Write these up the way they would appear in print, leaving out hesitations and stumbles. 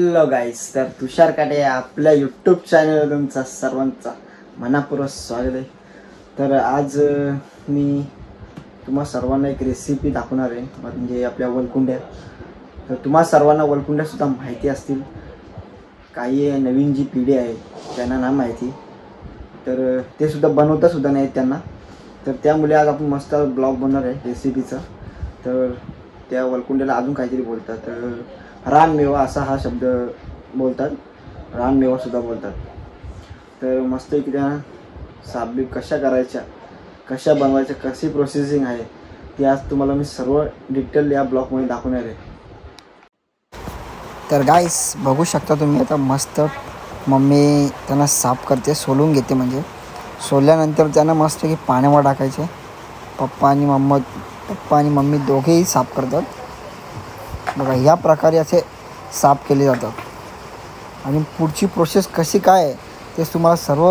Hello गाईस, तर तुषार काटे आपल्या यूट्यूब चॅनलवर तुमचं सर्वांचं मनापूर्वक स्वागत आहे। तर आज मी तुम्हा सर्वांना एक रेसिपी दाखवणार आहे, म्हणजे आपल्या वलकुंड्या। तर तुम्हा सर्वांना वलकुंड्या सुद्धा माहिती असतील, काही नवीन जी पिढी आहे त्यांना नाही माहिती, तर ते सुद्धा बनवता सुद्धा नाही त्यांना। तर त्यामुळे आज आपण मस्त ब्लॉग बनवणार आहे रेसिपीचा। तर त्या वलकुंड्याला अजून काहीतरी बोलतात, तर रानमेवा असा हा शब्द बोलतात, रानमेवा सुद्धा बोलतात। तर मस्त की त्या साबी कशा करायच्या, कशा बनवायच्या, कशी प्रोसेसिंग आहे ती आज तुम्हाला मी सर्व डिटेल या ब्लॉगमध्ये दाखवणार आहे। तर गाईस बघू शकता तुम्ही, आता मस्त मम्मी त्यांना साफ करते, सोलून घेते। म्हणजे सोलल्यानंतर त्यांना मस्त की पाण्यावर टाकायचे। पप्पा आणि मम्मी दोघेही साफ करतात। बघा ह्या प्रकारे असे साफ केले जातात, आणि पुढची प्रोसेस कशी काय आहे ते तुम्हाला सर्व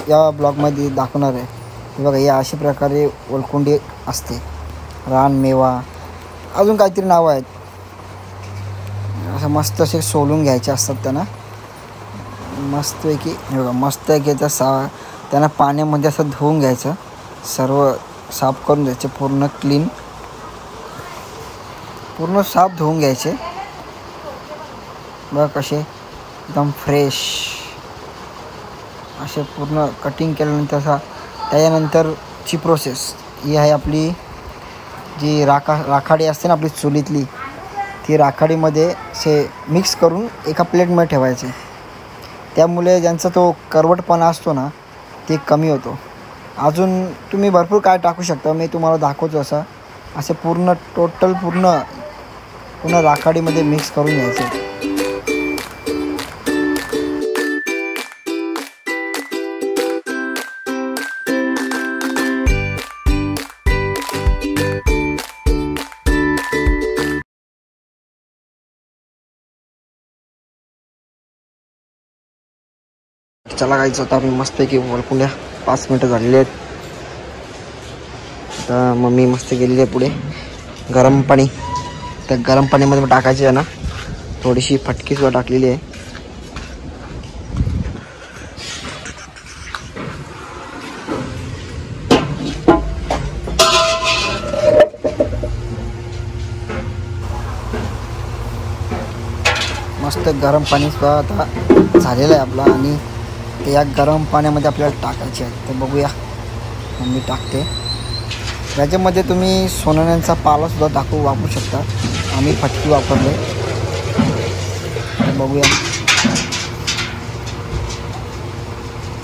या ब्लॉगमध्ये दाखवणार आहे। हे बघा, या अशा प्रकारे वलकुंडी असते, रानमेवा अजून काहीतरी नावं आहेत। असं मस्त असे सोलून घ्यायचे असतात त्यांना, मस्तपैकी। हे बघा मस्त की त्यांना पाण्यामध्ये असं धुवून घ्यायचं, सर्व साफ करून घ्यायचे, पूर्ण साफ धुवून घ्यायचे। बघा कसे एकदम फ्रेश असे पूर्ण कटिंग केल्यानंतर त्याच्यानंतरची प्रोसेस ही आहे आपली, जी राखाडी असते ना आपली चुलीतली, ती राखाडीमध्ये असे मिक्स करून एका प्लेटमध्ये ठेवायचे। त्यामुळे ज्यांचा तो करवटपणा असतो ना ते कमी होतो। अजून तुम्ही भरपूर काय टाकू शकता, मी तुम्हाला दाखवतो। असे पूर्ण राखाडीमध्ये मिक्स करून घ्यायचे। चला गाईच, आता मी मस्त की वलकुंड्या 5 मिनटं झालेले आहेत। आता मम्मी मस्त गेलेली आहे पुढे गरम पाणी, त्या गरम पाणीमध्ये टाकायची आहे ना, थोडीशी फटकी सुद्धा टाकलेली आहे। मस्त गरम पाणी सुद्धा आता झालेलं आहे आपलं, आणि ते या गरम पाण्यामध्ये आपल्याला टाकायचे आहे। तर बघूया, मम्मी टाकते। याच्यामध्ये तुम्ही सोनाण्यांचा पालासुद्धा वापरू शकता, आम्ही फटकी वापरले। बघूया,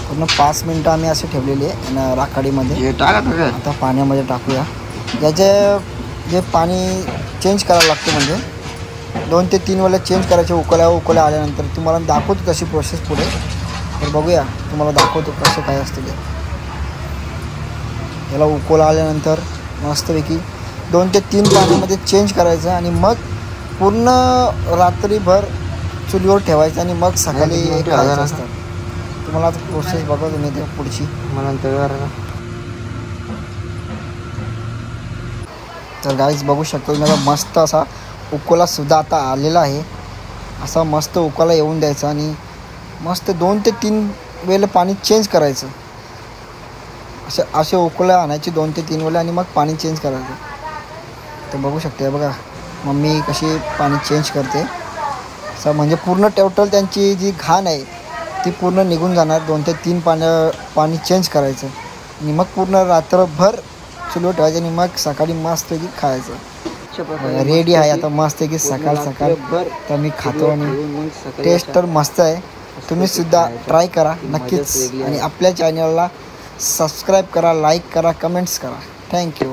पूर्ण 5 मिनटं आम्ही असे ठेवलेले आहे राखाडीमध्ये। आता पाण्यामध्ये टाकूया। जे पाणी चेंज करावं लागतं, म्हणजे 2 ते 3 वेळेला चेंज करायचे। उकळ्या आल्यानंतर तुम्हाला दाखवतो तशी प्रोसेस पुढे। तर बघूया, तुम्हाला दाखवतो कसं काय असतं ते। याला उकळा आल्यानंतर मस्तपैकी 2 ते 3 पाण्यामध्ये चेंज करायचं, आणि मग पूर्ण रात्रीभर चुलीवर ठेवायचं, आणि मग सकाळी खायचं असतं। तुम्हाला आता प्रोसेस बघा तुम्ही ते पुढची मला नंतर। तर गाईज बघू शकतो तुम्ही, मस्त असा उकळासुद्धा आता आलेला आहे। असा मस्त उकळा येऊन द्यायचा, आणि मस्त 2 ते 3 वेळेला पाणी चेंज करायचं। असे उकळ्या आणायची 2 ते 3 वेळेला, आणि मग पाणी चेंज करायचं। तर बघू शकते बघा मम्मी कशी पाणी चेंज करते। असं म्हणजे पूर्ण टोटल त्यांची जी घाण आहे ती पूर्ण निघून जाणार। 2 ते 3 पाणी चेंज करायचं, आणि मग पूर्ण रात्रभर चुलीवर ठेवायचं, आणि मग सकाळी मस्त की खायचं। रेडी आहे आता मस्त की सकाळ तर मी खातो, आणि टेस्ट तर मस्त आहे। तुम्ही सुद्धा ट्राय करा नक्कीच, आणि आपल्या चॅनलला सबस्क्राईब करा, लाईक करा, कमेंट्स करा। थँक्यू।